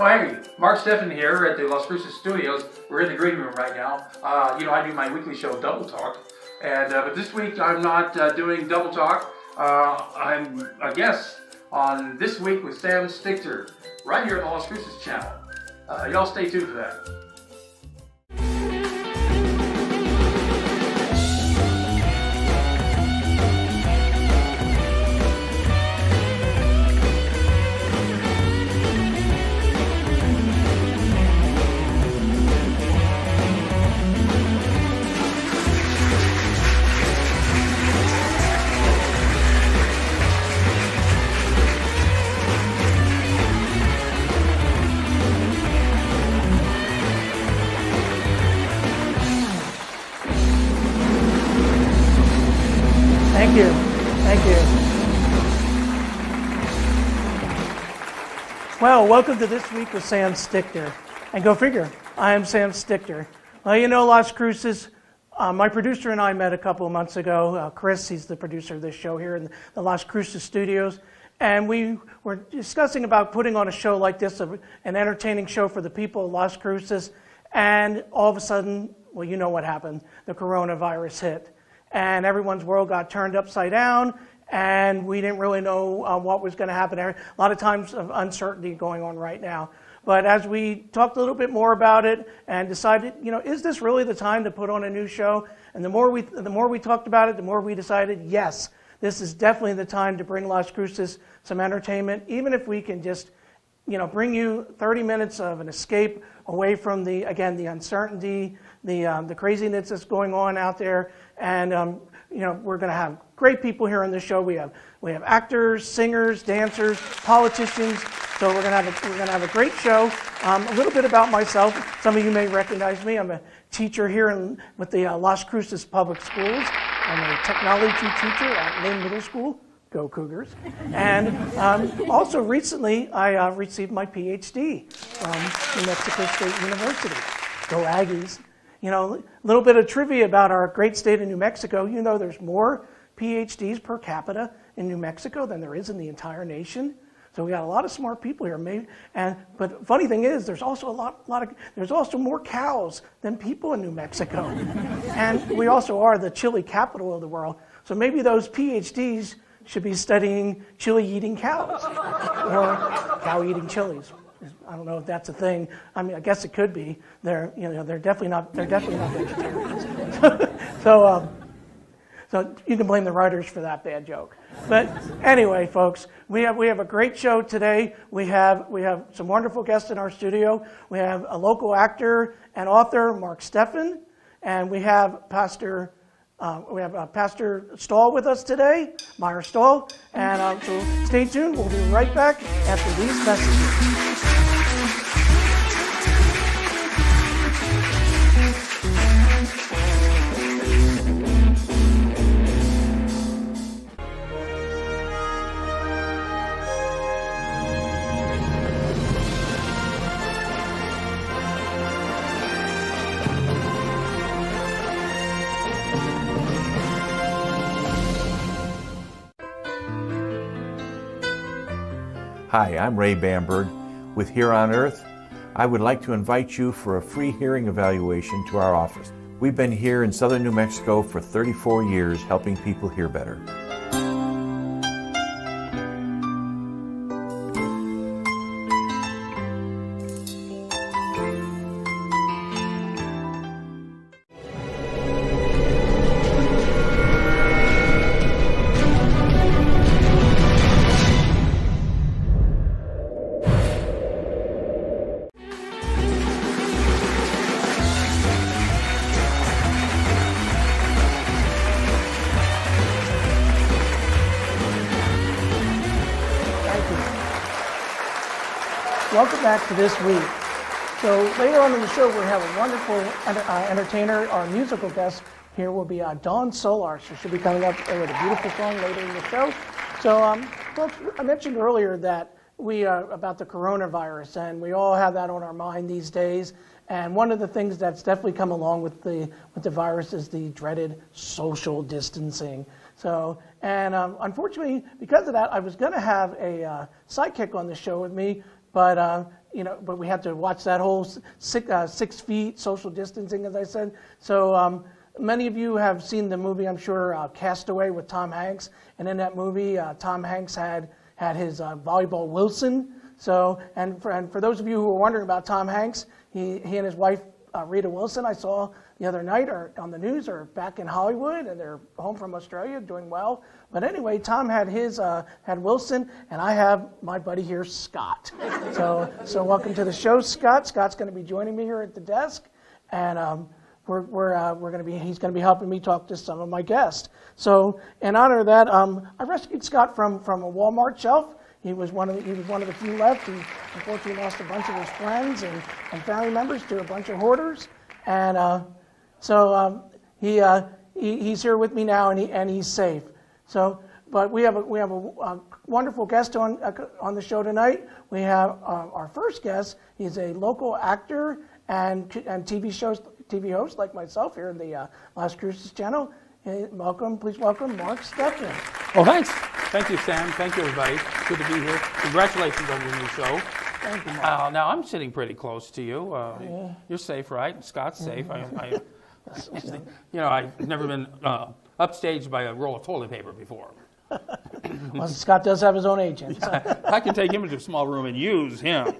Oh, hey, Mark Steffen here at the Las Cruces Studios. We're in the green room right now. I do my weekly show, Double Talk. But this week I'm not doing Double Talk. I'm a guest on This Week with Sam Stichter, right here on the Las Cruces channel. Y'all stay tuned for that. Thank you. Well, welcome to This Week with Sam Stichter. And go figure, I am Sam Stichter. Well, you know Las Cruces. My producer and I met a couple of months ago. Chris, he's the producer of this show here in the Las Cruces studios. And we were discussing about putting on a show like this, an entertaining show for the people of Las Cruces. And all of a sudden, well, you know what happened. The coronavirus hit. And everyone's world got turned upside down, and we didn't really know what was going to happen. A lot of times of uncertainty going on right now. But as we talked a little bit more about it and decided, is this really the time to put on a new show? And the more we talked about it, the more we decided, yes, this is definitely the time to bring Las Cruces some entertainment, even if we can just, bring you 30 minutes of an escape away from the uncertainty, the craziness that's going on out there. And we're going to have great people here on the show. We have actors, singers, dancers, politicians. So we're going to have a great show. A little bit about myself. Some of you may recognize me. I'm a teacher here with the Las Cruces Public Schools. I'm a technology teacher at Lynn Middle School. Go Cougars. And also recently, I received my PhD from New Mexico State University. Go Aggies. A little bit of trivia about our great state of New Mexico. There's more PhDs per capita in New Mexico than there is in the entire nation. So we got a lot of smart people here. But funny thing is, there's also there's also more cows than people in New Mexico. And we also are the chili capital of the world. So maybe those PhDs should be studying chili-eating cows or cow-eating chilies. I don't know if that's a thing. I mean, I guess it could be. They're definitely not vegetarians. So you can blame the writers for that bad joke. But anyway, folks, we have a great show today. We have some wonderful guests in our studio. We have a local actor and author, Mark Steffen, and we have Pastor Stahl with us today, Meyer Stahl. And so stay tuned. We'll be right back after these messages. Hi, I'm Ray Bamberg with Here on Earth. I would like to invite you for a free hearing evaluation to our office. We've been here in southern New Mexico for 34 years helping people hear better. Welcome back to This Week. So later on in the show, we have a wonderful entertainer. Our musical guest here will be Dawn Solar. So she'll be coming up with a beautiful song later in the show. So folks, I mentioned earlier that about the coronavirus, and we all have that on our mind these days. And one of the things that's definitely come along with the virus is the dreaded social distancing. So, and unfortunately, because of that, I was going to have a sidekick on the show with me, but but we had to watch that whole 6 feet social distancing, as I said. So many of you have seen the movie, I'm sure, Castaway with Tom Hanks, and in that movie, Tom Hanks had his volleyball Wilson. So, and for those of you who are wondering about Tom Hanks, he and his wife Rita Wilson, I saw the other night, are on the news, are back in Hollywood, and they're home from Australia, doing well. But anyway, Tom had had Wilson, and I have my buddy here, Scott. So welcome to the show, Scott. Scott's going to be joining me here at the desk, and he's going to be helping me talk to some of my guests. So in honor of that, I rescued Scott from a Walmart shelf. He was one of the few left. He unfortunately lost a bunch of his friends and family members to a bunch of hoarders, and he's here with me now, and he's safe. So, but we have a wonderful guest on the show tonight. We have our first guest. He's a local actor and TV host like myself here in the Las Cruces channel. Please welcome Mark Steckman. Oh, thanks. Thank you, Sam. Thank you, everybody. Good to be here. Congratulations on your new show. Thank you, Mark. Now, I'm sitting pretty close to you. You're safe, right? Scott's safe. I've never been upstaged by a roll of toilet paper before. Well, Scott does have his own agent. So. I can take him into a small room and use him.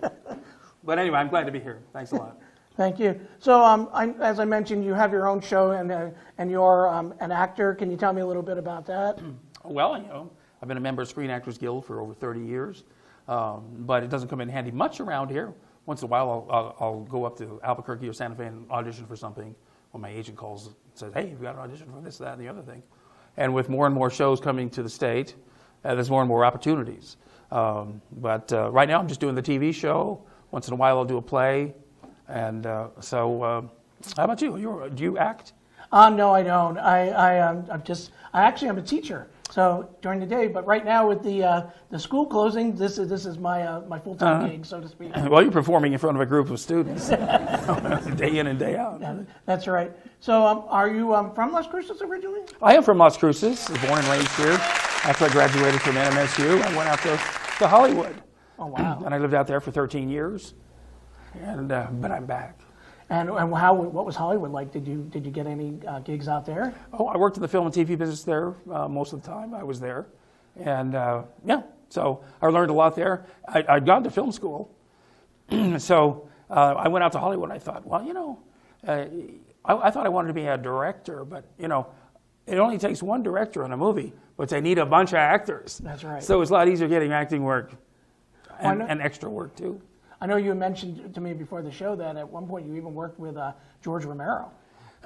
But anyway, I'm glad to be here. Thanks a lot. Thank you. So, as I mentioned, you have your own show, and you're an actor. Can you tell me a little bit about that? Well, I've been a member of Screen Actors Guild for over 30 years, but it doesn't come in handy much around here. Once in a while, I'll go up to Albuquerque or Santa Fe and audition for something when my agent calls and says, hey, you've got an audition for this, that, and the other thing. And with more and more shows coming to the state, there's more and more opportunities. But right now, I'm just doing the TV show. Once in a while, I'll do a play. And how about you? Do you act? No, I don't. I'm a teacher. So during the day, but right now with the school closing, this is my full-time gig, so to speak. Well, you're performing in front of a group of students, day in and day out. Yeah, that's right. So are you from Las Cruces originally? I am from Las Cruces, born and raised here. After I graduated from NMSU, I went out to Hollywood. Oh, wow. And I lived out there for 13 years, but I'm back. And what was Hollywood like? Did you get any gigs out there? Oh, I worked in the film and TV business there most of the time. I was there, and so I learned a lot there. I'd gone to film school, so I went out to Hollywood. And I thought, well, I thought I wanted to be a director, but it only takes one director in a movie, but they need a bunch of actors. That's right. So it was a lot easier getting acting work and extra work too. I know you mentioned to me before the show that at one point you even worked with George Romero.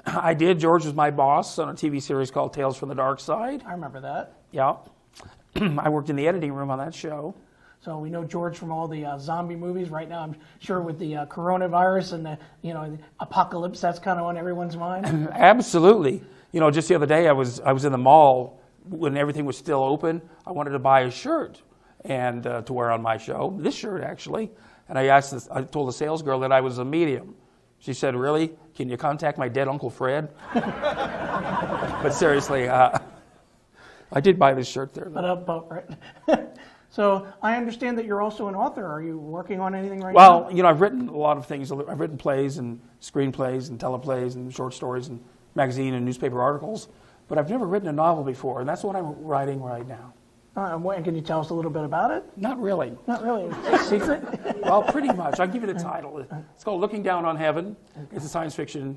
I did. George was my boss on a TV series called Tales from the Dark Side. I remember that. Yeah. I worked in the editing room on that show. So we know George from all the zombie movies. Right now, I'm sure with the coronavirus and the apocalypse, that's kind of on everyone's mind. Absolutely. Just the other day I was in the mall when everything was still open. I wanted to buy a shirt and to wear on my show. This shirt, actually. And I told the sales girl that I was a medium. She said, really? Can you contact my dead Uncle Fred? But seriously, I did buy this shirt there. Right. So I understand that you're also an author. Are you working on anything right now? Well, I've written a lot of things. I've written plays and screenplays and teleplays and short stories and magazine and newspaper articles. But I've never written a novel before, and that's what I'm writing right now. Can you tell us a little bit about it? Not really. Not really. It's a secret? Well, pretty much. I'll give you the title. It's called Looking Down on Heaven. Okay. It's a science fiction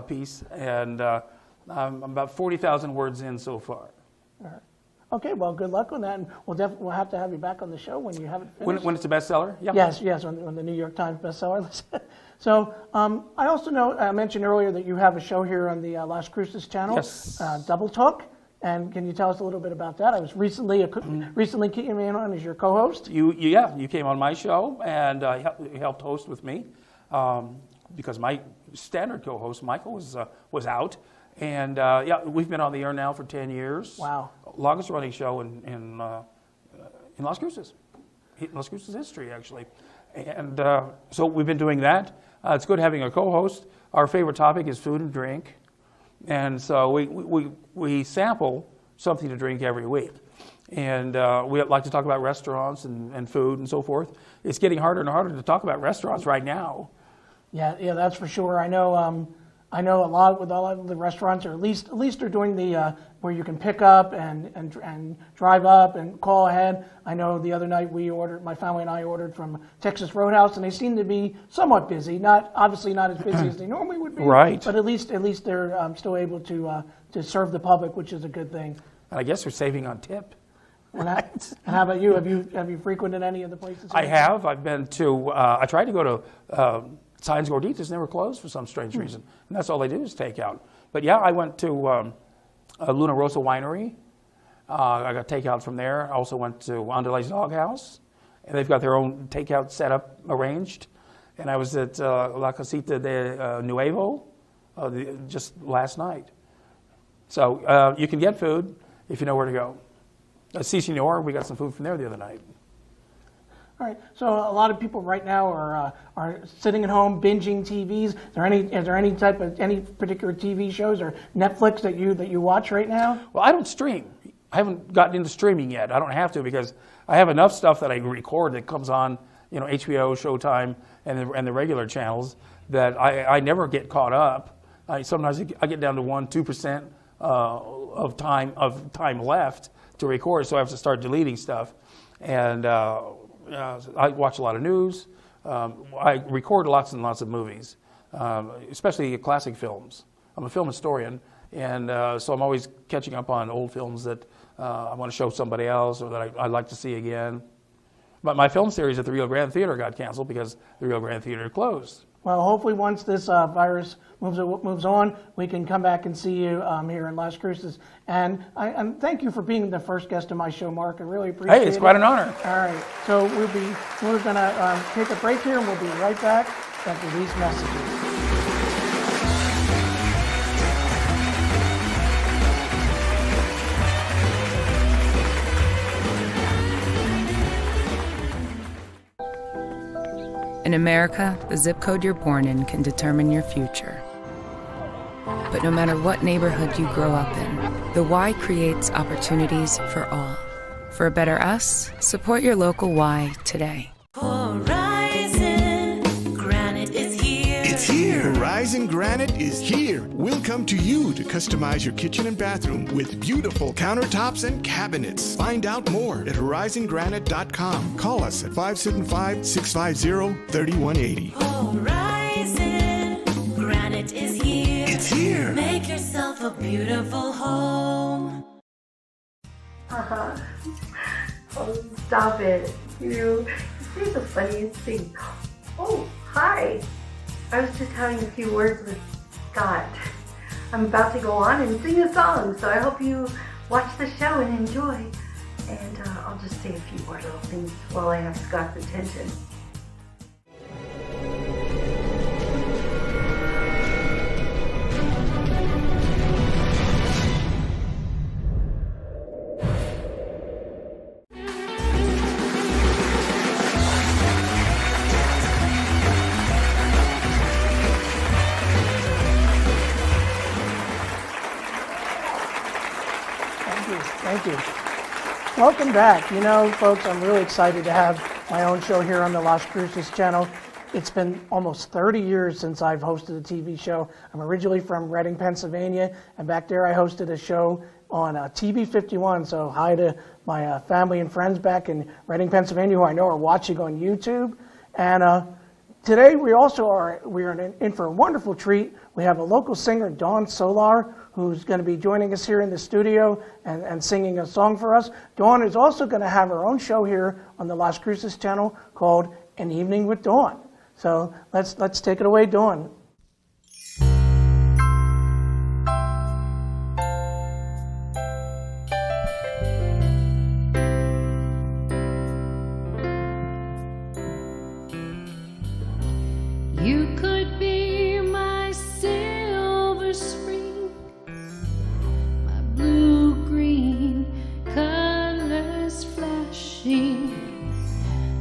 piece, and I'm about 40,000 words in so far. All right. Okay, well, good luck on that, and we'll have to have you back on the show when you have it finished. When it's a bestseller? Yeah. Yes, when the New York Times bestseller. So I also know, I mentioned earlier that you have a show here on the Las Cruces channel, yes. Double Talk. And can you tell us a little bit about that? I was recently came in on as your co-host. You came on my show and you helped host with me because my standard co-host Michael was out, and we've been on the air now for 10 years. Wow, longest running show in Las Cruces, Las Cruces history actually, and so we've been doing that. It's good having a co-host. Our favorite topic is food and drink. And so we sample something to drink every week. And we like to talk about restaurants and food and so forth. It's getting harder and harder to talk about restaurants right now. Yeah, that's for sure. I know a lot of the restaurants, or at least they're doing the where you can pick up and drive up and call ahead. I know the other night my family and I ordered from Texas Roadhouse, and they seem to be somewhat busy. Obviously not as busy as they normally would be. Right. But at least they're still able to serve the public, which is a good thing. And I guess we're saving on tip. And how about you? Have you frequented any of the places? I have. I've been to. I tried to go to Signs Gorditas, never closed for some strange reason, and that's all they do is takeout. But yeah, I went to Luna Rosa Winery. I got takeout from there. I also went to Andale's Doghouse, and they've got their own takeout setup arranged. And I was at La Casita de Nuevo just last night. So you can get food if you know where to go. Si Senor, we got some food from there the other night. All right. So a lot of people right now are sitting at home binging TVs. Is there any particular TV shows or Netflix that you watch right now? Well, I don't stream. I haven't gotten into streaming yet. I don't have to because I have enough stuff that I record that comes on, HBO, Showtime, and the regular channels that I never get caught up. Sometimes I get down to 1-2% of time left to record, so I have to start deleting stuff. And I watch a lot of news. I record lots and lots of movies, especially classic films. I'm a film historian, and so I'm always catching up on old films that I want to show somebody else or that I'd like to see again. But my film series at the Rio Grande Theater got canceled because the Rio Grande Theater closed. Well, hopefully once this virus moves on, we can come back and see you here in Las Cruces. And thank you for being the first guest of my show, Mark. I really appreciate it. Hey, it's quite an honor. All right. So we're going to take a break here, and we'll be right back after these messages. In America, the zip code you're born in can determine your future. But no matter what neighborhood you grow up in, the Y creates opportunities for all. For a better us, support your local Y today. Horizon Granite is here. It's here. Horizon Granite is here. We'll come to you to customize your kitchen and bathroom with beautiful countertops and cabinets. Find out more at horizongranite.com. Call us at 575-650-3180. Horizon Granite is here. It's here. Make yourself a beautiful home. Oh, stop it. You're the funniest thing. Oh, hi. I was just having a few words with Scott. I'm about to go on and sing a song, so I hope you watch the show and enjoy. And I'll just say a few more little things while I have Scott's attention. Thank you. Welcome back. Folks, I'm really excited to have my own show here on the Las Cruces channel. It's been almost 30 years since I've hosted a TV show. I'm originally from Reading, Pennsylvania, and back there I hosted a show on TV 51. So hi to my family and friends back in Reading, Pennsylvania, who I know are watching on YouTube. And today we are in for a wonderful treat. We have a local singer, Dawn Solar, who's going to be joining us here in the studio and singing a song for us. Dawn is also going to have her own show here on the Las Cruces channel called An Evening with Dawn. So let's take it away, Dawn. You could be my silver spring, my blue-green colors flashing.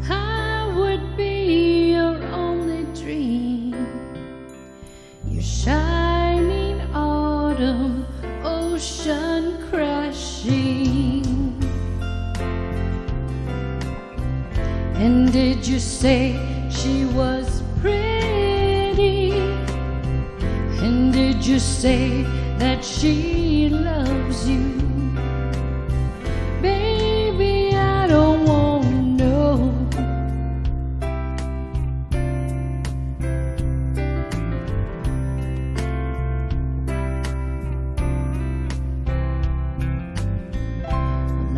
I would be your only dream, your shining autumn ocean crashing. And did you say she was pretty? And did you say that she loves you? Baby, I don't want to know.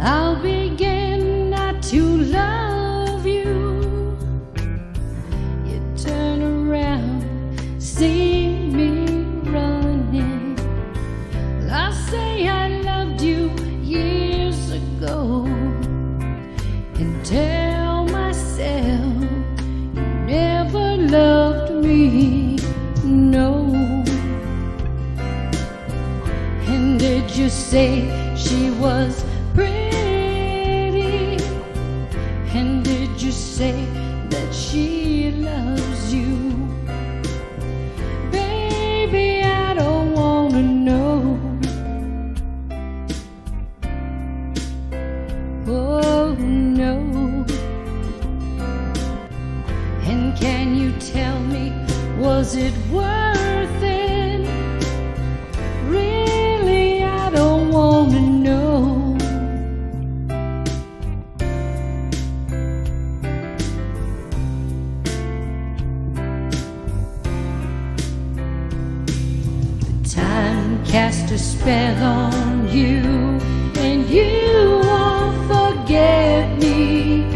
I'll begin not to love you. You turn around, see me running. I say I loved you years ago, and tell myself you never loved me, no. And did you say she was pretty? And did you say that she loves you? Baby, I don't want to know. Oh, no. And can you tell me, was it worth it? Really, I don't want to know. Time cast a spell on you, and you won't forget me.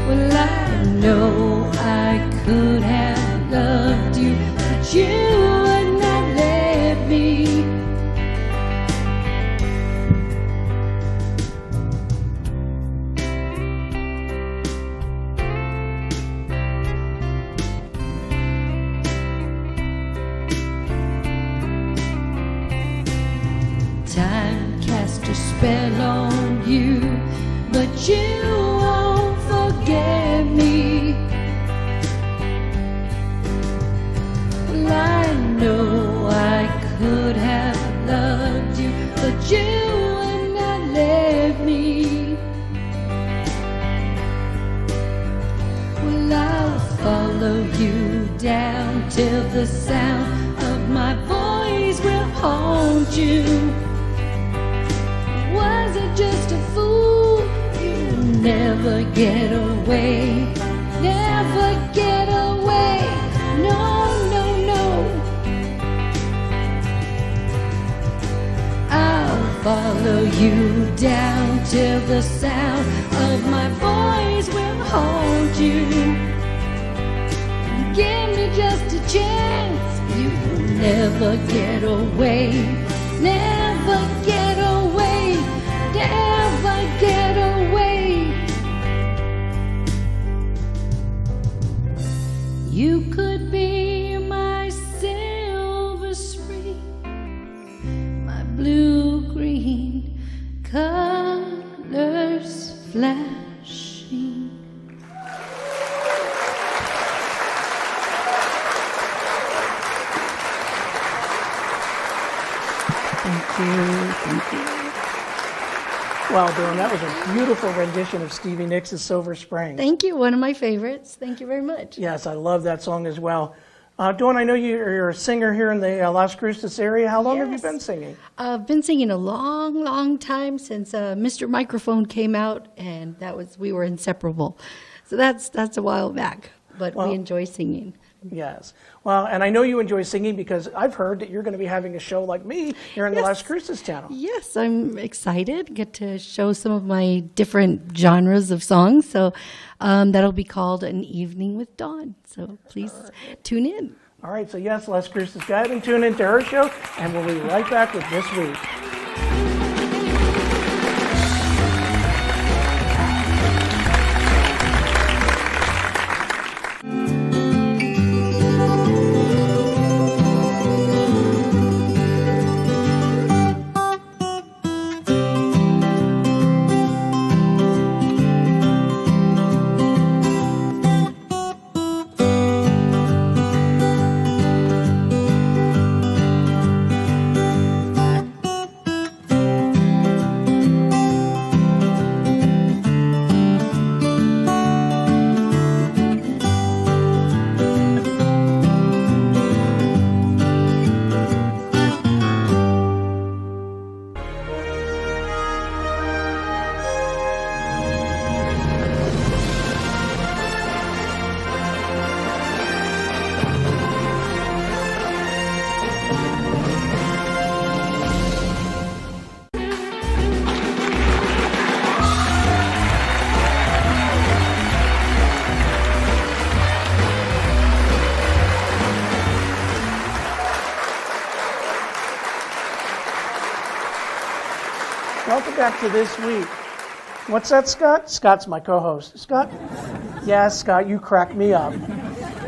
Well, I know I could have loved you, but you would not let me. Time cast a spell on you, but you won't forget me. Well, I know I could have loved you, but you would not let me. Well, I'll follow you down till the sound of my voice will haunt you. Was it just a fool? You'll never get away. Never get away. No, no, no. I'll follow you down till the sound of my voice will haunt you. Give me just a chance. You will never get away. Never get away. Never get away. You could be my silver spring, my blue-green colors flashing. Thank you. Thank you. Well, Dawn, that was a beautiful rendition of Stevie Nicks' Silver Spring. Thank you. One of my favorites. Thank you very much. Yes, I love that song as well. Dawn, I know you're a singer here in the Las Cruces area. How long have you Yes. been singing? I've been singing a long, long time since Mr. Microphone came out, and we were inseparable. So that's a while back, but Well- we enjoy singing. Yes. Well, and I know you enjoy singing because I've heard that you're going to be having a show like me here in the Las Cruces channel. Yes, I'm excited. Get to show some of my different genres of songs. So that'll be called An Evening with Dawn. So please tune in. All right, so yes, Las Cruces, go ahead and tune into her show, and we'll be right back with This Week. to this week. What's that, Scott? Scott's my co-host. Scott? Yeah, Scott, you crack me up.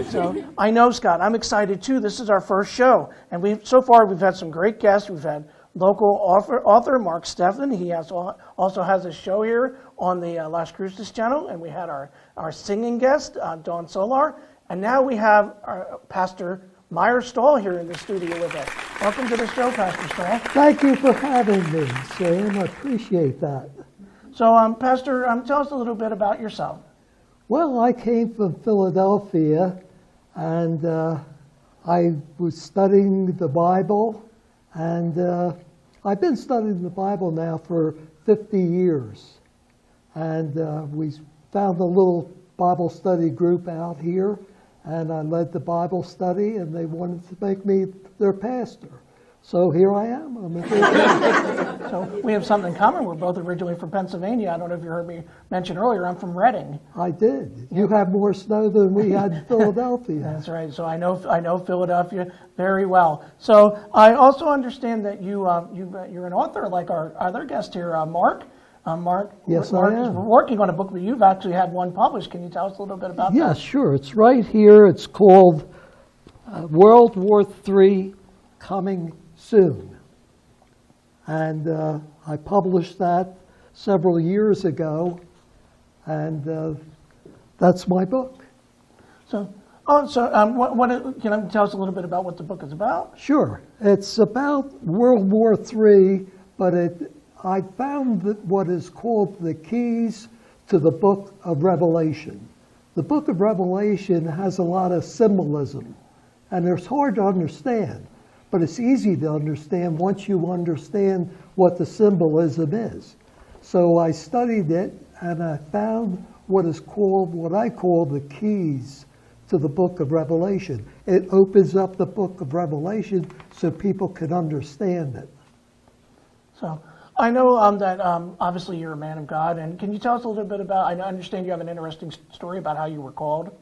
So I know, Scott. I'm excited too. This is our first show, and so far we've had some great guests. We've had local author Mark Steffen. He also has a show here on the Las Cruces channel, and we had our singing guest Dawn Solar, and now we have our Pastor Meyer Stahl here in the studio with us. Welcome to the show, Pastor Stahl. Thank you for having me, Sam. I appreciate that. So, Pastor, tell us a little bit about yourself. Well, I came from Philadelphia, and I was studying the Bible, and I've been studying the Bible now for 50 years. And we found a little Bible study group out here, and I led the Bible study, and they wanted to make me their pastor. So here I am. So we have something in common. We're both originally from Pennsylvania. I don't know if you heard me mention earlier, I'm from Reading. I did. You have more snow than we had in Philadelphia. That's right. So I know Philadelphia very well. So I also understand that you're an author like our other guest here, Mark. Mark Yes, Mark I am. is working on a book, but you've actually had one published. Can you tell us a little bit about that? Yeah, sure. It's right here. It's called World War III Coming Soon. And I published that several years ago, and that's my book. So what can you tell us a little bit about what the book is about? Sure. It's about World War III, but I found that what is called the keys to the book of Revelation. The book of Revelation has a lot of symbolism, and it's hard to understand, but it's easy to understand once you understand what the symbolism is. So I studied it, and I found what I call the keys to the book of Revelation. It opens up the book of Revelation so people can understand it. So I know that obviously you're a man of God, and can you tell us a little bit about, I understand you have an interesting story about how you were called?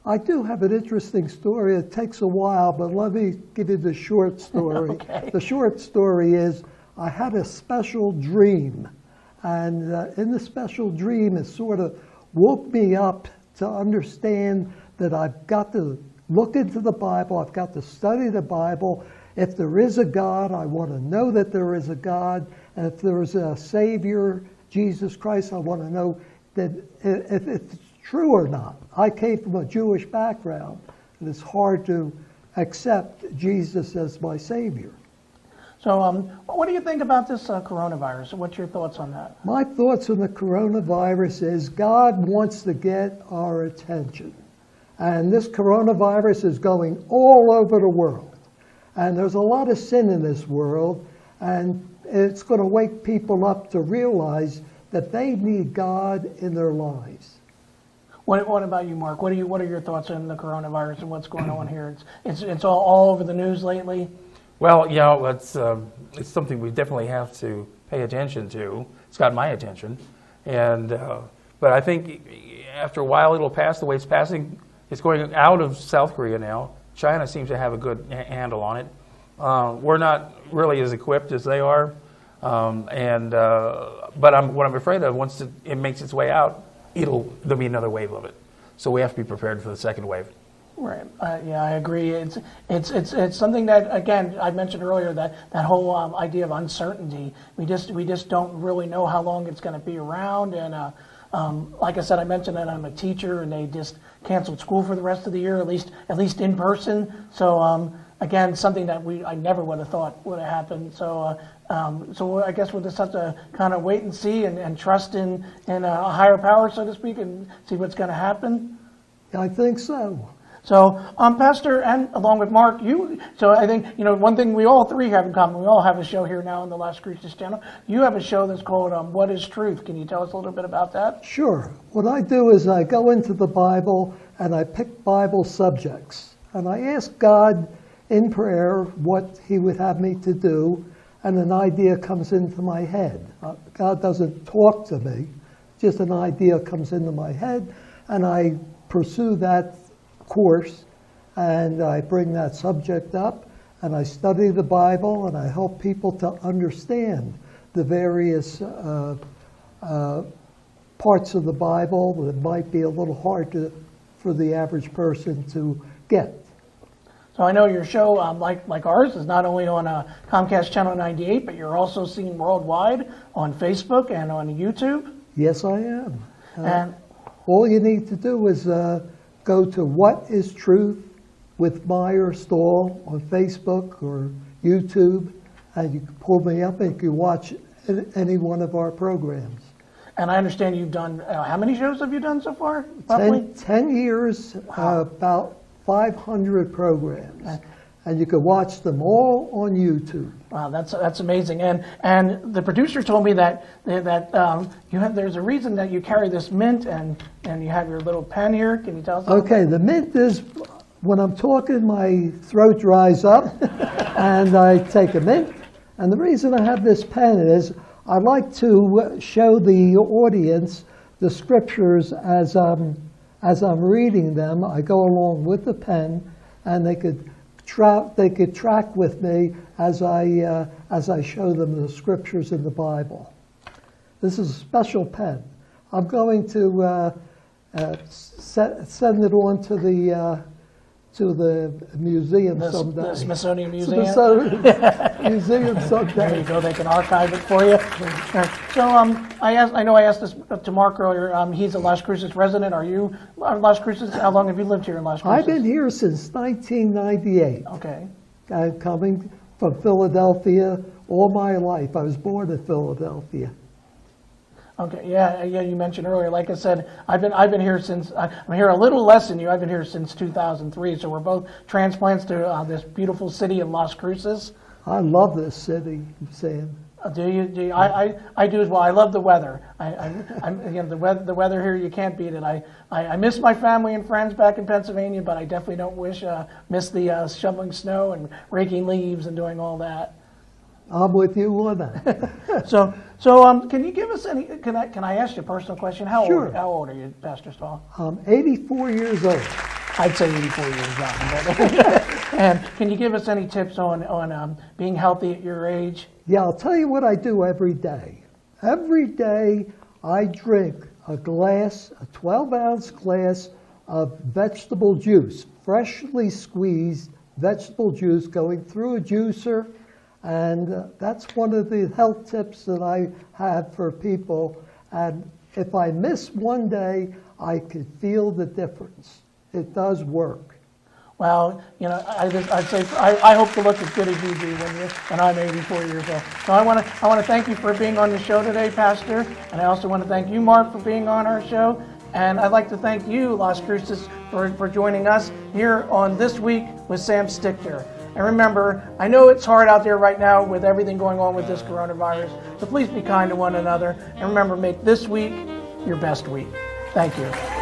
I do have an interesting story. It takes a while, but let me give you the short story. Okay. The short story is I had a special dream, and in the special dream it sort of woke me up to understand that I've got to look into the Bible, I've got to study the Bible. If there is a God, I want to know that there is a God, and if there is a Savior, Jesus Christ, I want to know that if it's true or not. I came from a Jewish background, and it's hard to accept Jesus as my Savior. So what do you think about this coronavirus? What's your thoughts on that? My thoughts on the coronavirus is God wants to get our attention. And this coronavirus is going all over the world. And there's a lot of sin in this world, and it's going to wake people up to realize that they need God in their lives. What about you, Mark? What are your thoughts on the coronavirus and what's going on here? It's all over the news lately. Well, it's something we definitely have to pay attention to. It's got my attention, but I think after a while it'll pass the way it's passing. It's going out of South Korea now. China seems to have a good handle on it. We're not really as equipped as they are, but what I'm afraid of, once it makes its way out, there'll be another wave of it. So we have to be prepared for the second wave. Right. Yeah, I agree. It's something that, again, I mentioned earlier that whole idea of uncertainty. We just don't really know how long it's going to be around. And like I said, I mentioned that I'm a teacher, and they just canceled school for the rest of the year, at least in person. So again, something that I never would have thought would have happened. So I guess we'll just have to kind of wait and see and trust in a higher power, so to speak, and see what's going to happen. I think so. So, Pastor, and along with Mark, so I think, one thing we all three have in common, we all have a show here now on the Las Cruces channel. You have a show that's called What is Truth? Can you tell us a little bit about that? Sure. What I do is I go into the Bible and I pick Bible subjects. And I ask God in prayer what He would have me to do, and an idea comes into my head. God doesn't talk to me, just an idea comes into my head, and I pursue that course, and I bring that subject up, and I study the Bible, and I help people to understand the various parts of the Bible that might be a little hard for the average person to get. So I know your show, like ours, is not only on Comcast Channel 98, but you're also seen worldwide on Facebook and on YouTube. Yes, I am. And all you need to do is go to What is Truth with Meyer Stahl on Facebook or YouTube, and you can pull me up and you can watch any one of our programs. And I understand you've done, how many shows have you done so far, roughly? 10 years, about 500 programs. And you can watch them all on YouTube. Wow, that's amazing. And the producer told me that there's a reason that you carry this mint and you have your little pen here. Can you tell us? Okay, the mint is when I'm talking, my throat dries up, and I take a mint. And the reason I have this pen is I like to show the audience the scriptures as I'm reading them. I go along with the pen, and they could track with me as I show them the scriptures in the Bible. This is a special pen. I'm going to send it on to the museum someday. The Smithsonian Museum? Museum someday. There you go, they can archive it for you. So I know I asked this to Mark earlier. He's a Las Cruces resident. Are you Las Cruces? How long have you lived here in Las Cruces? I've been here since 1998. Okay. I'm coming from Philadelphia all my life. I was born in Philadelphia. Okay, yeah, you mentioned earlier. Like I said, I've been here since I'm here a little less than you. I've been here since 2003. So we're both transplants to this beautiful city of Las Cruces. I love this city, Sam. Do you? I do as well. I love the weather. The weather here, you can't beat it. I miss my family and friends back in Pennsylvania, but I definitely don't miss the shoveling snow and raking leaves and doing all that. I'm with you on that. So can you give us any? Can I ask you a personal question? How old are you, Pastor Stahl? I'm 84 years old. I'd say 84 years young. And can you give us any tips on being healthy at your age? Yeah, I'll tell you what I do every day. Every day I drink a 12-ounce glass of vegetable juice, freshly squeezed vegetable juice going through a juicer. And that's one of the health tips that I have for people. And if I miss one day, I could feel the difference. It does work. Well, I'd say I hope to look as good as you do when I'm 84 years old. So I want to thank you for being on the show today, Pastor, and I also want to thank you, Mark, for being on our show. And I'd like to thank you, Las Cruces, for joining us here on This Week with Sam Stichter. And remember, I know it's hard out there right now with everything going on with this coronavirus, so please be kind to one another. And remember, make this week your best week. Thank you.